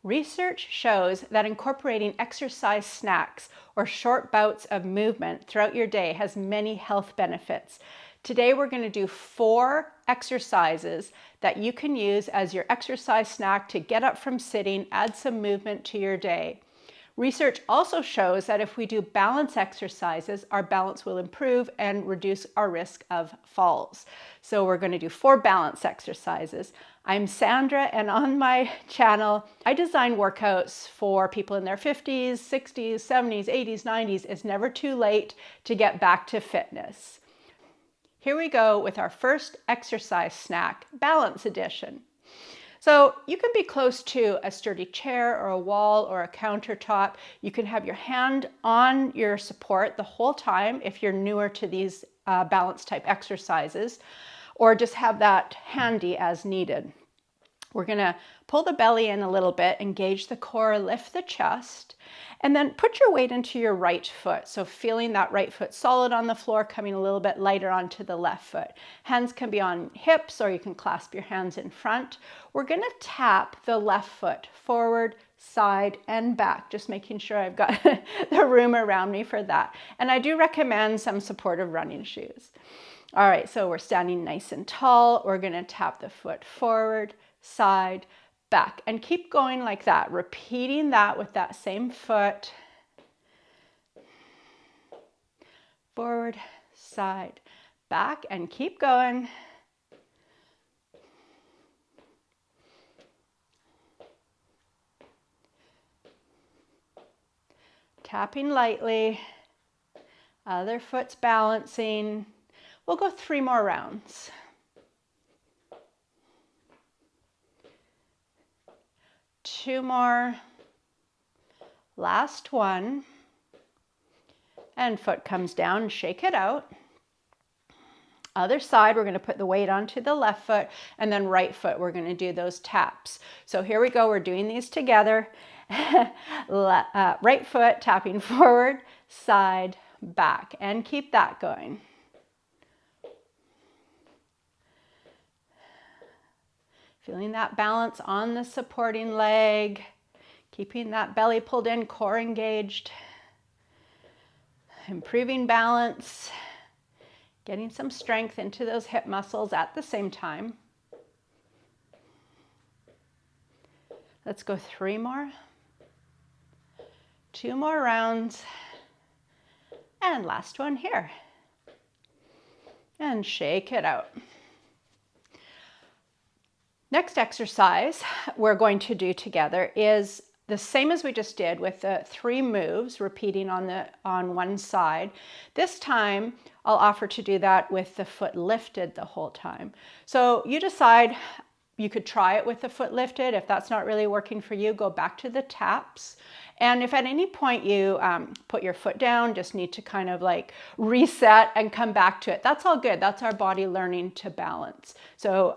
Research shows that incorporating exercise snacks or short bouts of movement throughout your day has many health benefits. Today we're going to do 4 exercises that you can use as your exercise snack to get up from sitting, add some movement to your day. Research also shows that if we do balance exercises, our balance will improve and reduce our risk of falls. So we're going to do 4 balance exercises. I'm Sandra, and on my channel, I design workouts for people in their 50s, 60s, 70s, 80s, 90s. It's never too late to get back to fitness. Here we go with our first exercise snack, Balance Edition. So you can be close to a sturdy chair or a wall or a countertop. You can have your hand on your support the whole time if you're newer to these balance type exercises, or just have that handy as needed. We're gonna pull the belly in a little bit, engage the core, lift the chest, and then put your weight into your right foot. So feeling that right foot solid on the floor, coming a little bit lighter onto the left foot. Hands can be on hips, or you can clasp your hands in front. We're gonna tap the left foot forward, side, and back, just making sure I've got the room around me for that. And I do recommend some supportive running shoes. All right, so we're standing nice and tall. We're gonna tap the foot forward, side, back, and keep going like that, repeating that with that same foot. Forward, side, back, and keep going. Tapping lightly, other foot's balancing. We'll go 3 more rounds. Two more, last one, and foot comes down, shake it out. Other side, we're going to put the weight onto the left foot, and then right foot, we're going to do those taps. So here we go, we're doing these together. Right foot tapping forward, side, back, and keep that going. Feeling that balance on the supporting leg, keeping that belly pulled in, core engaged, improving balance, getting some strength into those hip muscles at the same time. Let's go 3 more, 2 more rounds, and last one here. And shake it out. Next exercise we're going to do together is the same as we just did with the 3 moves, repeating on one side. This time I'll offer to do that with the foot lifted the whole time. So you decide, you could try it with the foot lifted. If that's not really working for you, go back to the taps. And if at any point you put your foot down, just need to kind of like reset and come back to it, that's all good. That's our body learning to balance. So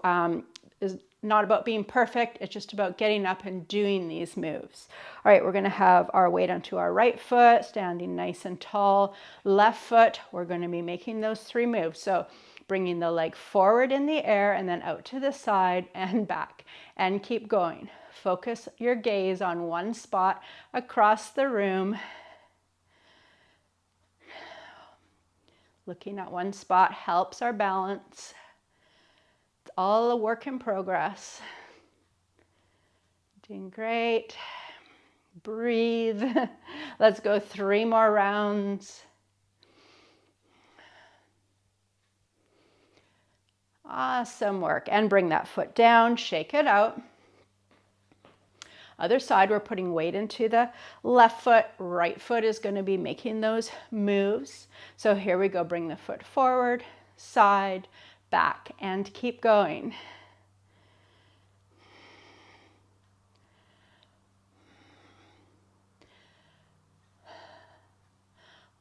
it's not about being perfect, it's just about getting up and doing these moves. All right, we're gonna have our weight onto our right foot, standing nice and tall. Left foot, we're gonna be making those 3 moves. So bringing the leg forward in the air and then out to the side and back, and keep going. Focus your gaze on one spot across the room. Looking at one spot helps our balance. It's all a work in progress. Doing great. Breathe. Let's go 3 more rounds. Awesome work. And bring that foot down, shake it out. Other side, we're putting weight into the left foot. Right foot is going to be making those moves. So here we go. Bring the foot forward, side, back, and keep going.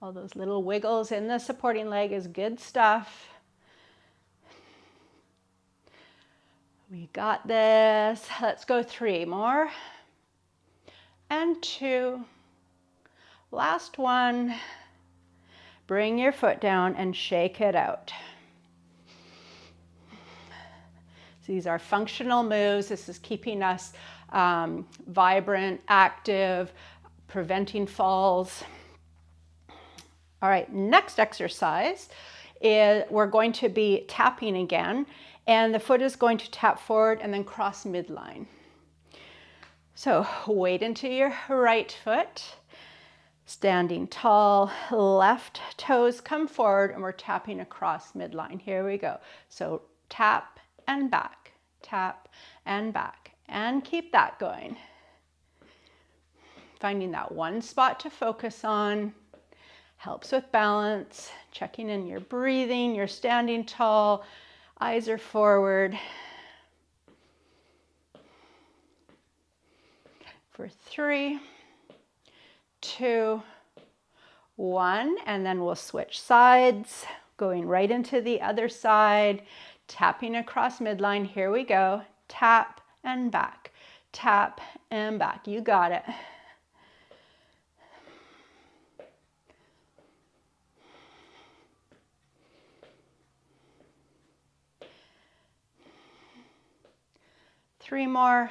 All those little wiggles in the supporting leg is good stuff. We got this. Let's go 3 more. And 2. Last one. Bring your foot down and shake it out. So these are functional moves. This is keeping us vibrant, active, preventing falls. All right, next exercise is we're going to be tapping again, and the foot is going to tap forward and then cross midline. So weight into your right foot, standing tall, left toes come forward, and we're tapping across midline. Here we go. So tap and back, tap and back, and keep that going. Finding that one spot to focus on helps with balance, checking in your breathing, you're standing tall, eyes are forward. For 3, 2, 1, and then we'll switch sides, going right into the other side, tapping across midline. Here we go. Tap and back, tap and back. You got it. Three more,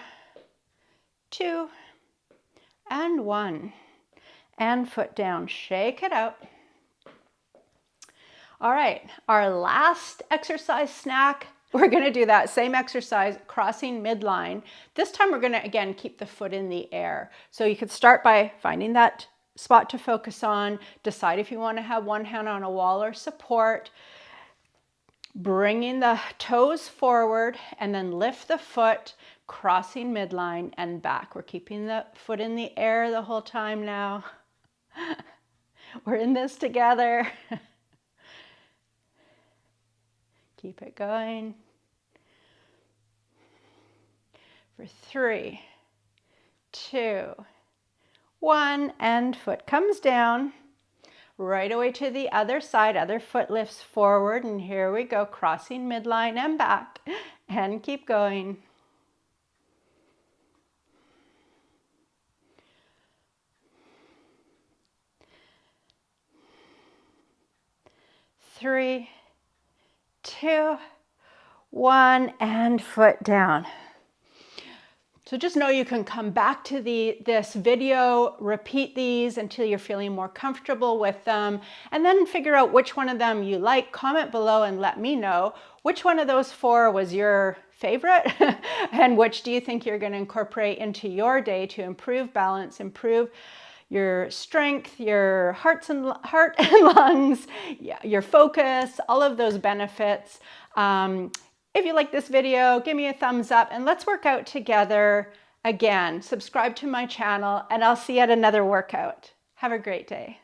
2, and 1, and foot down, shake it out. All right, our last exercise snack, we're gonna do that same exercise, crossing midline. This time we're gonna, again, keep the foot in the air. So you could start by finding that spot to focus on, decide if you wanna have one hand on a wall or support, bringing the toes forward, and then lift the foot, crossing midline and back. We're keeping the foot in the air the whole time now. We're in this together. Keep it going. For 3, 2, 1, and foot comes down. Right away to the other side, other foot lifts forward, and here we go, crossing midline and back, and keep going. 3, 2, 1, and foot down. So just know you can come back to this video, repeat these until you're feeling more comfortable with them, and then figure out which one of them you like. Comment below and let me know which one of those 4 was your favorite and which do you think you're going to incorporate into your day to improve balance, improve your strength, your heart and lungs, your focus, all of those benefits. If you like this video, give me a thumbs up and let's work out together. Again, subscribe to my channel and I'll see you at another workout. Have a great day.